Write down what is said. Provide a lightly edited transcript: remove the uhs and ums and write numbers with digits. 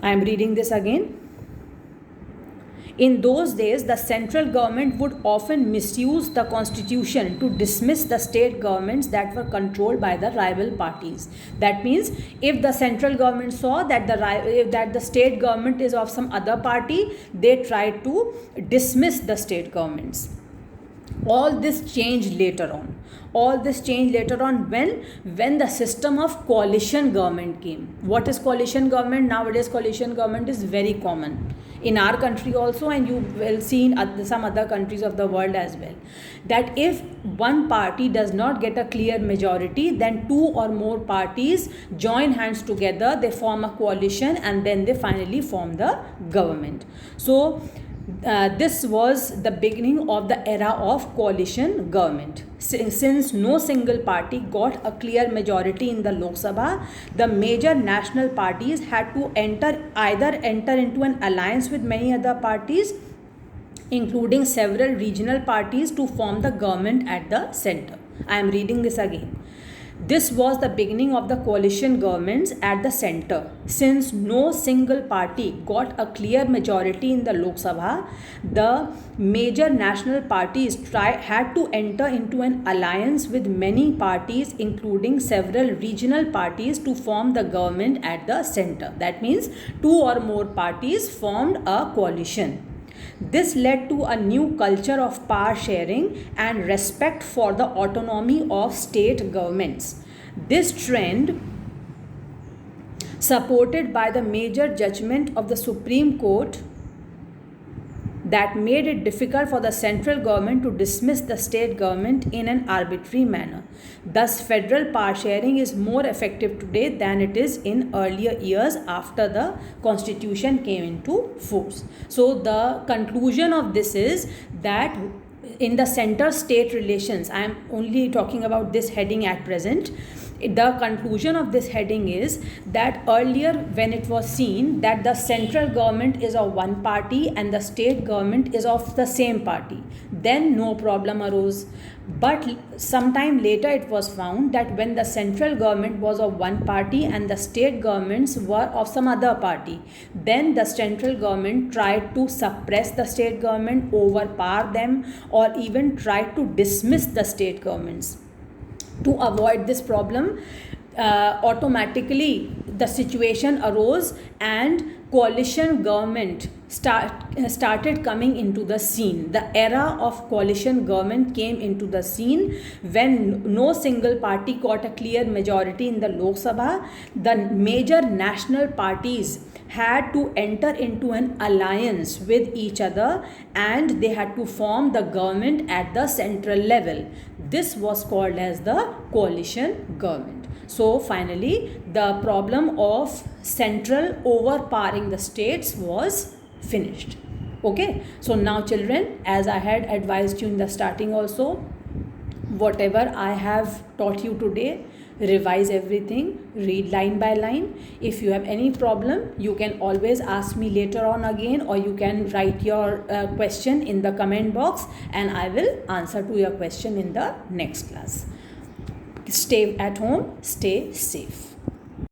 I am reading this again. In those days, the central government would often misuse the constitution to dismiss the state governments that were controlled by the rival parties. That means, if the central government saw that the state government is of some other party, they tried to dismiss the state governments. All this changed later on. When the system of coalition government came. What is coalition government? Nowadays coalition government is very common in our country also, and you will see in some other countries of the world as well, that if one party does not get a clear majority, then two or more parties join hands together, they form a coalition, and then they finally form the government. So this was the beginning of the era of coalition government. Since no single party got a clear majority in the Lok Sabha, the major national parties had to either enter into an alliance with many other parties, including several regional parties, to form the government at the center. I am reading this again. This was the beginning of the coalition governments at the center. Since no single party got a clear majority in the Lok Sabha, the major national parties had to enter into an alliance with many parties, including several regional parties, to form the government at the center. That means two or more parties formed a coalition. This led to a new culture of power sharing and respect for the autonomy of state governments. This trend, supported by the major judgment of the Supreme Court that made it difficult for the central government to dismiss the state government in an arbitrary manner. Thus, federal power sharing is more effective today than it is in earlier years after the constitution came into force. So, the conclusion of this is that in the center-state relations, I am only talking about this heading at present. The conclusion of this heading is that earlier, when it was seen that the central government is of one party and the state government is of the same party, then no problem arose. But sometime later it was found that when the central government was of one party and the state governments were of some other party, then the central government tried to suppress the state government, overpower them, or even tried to dismiss the state governments. To avoid this problem, automatically the situation arose and coalition government started coming into the scene. The era of coalition government came into the scene when no single party got a clear majority in the Lok Sabha. The major national parties had to enter into an alliance with each other, and they had to form the government at the central level. This was called as the coalition government. So finally, the problem of central overpowering the states was finished. Okay, so now children, as I had advised you in the starting also, whatever I have taught you today, revise everything, read line by line. If you have any problem, you can always ask me later on again, or you can write your question in the comment box and I will answer to your question in the next class. Stay at home, stay safe.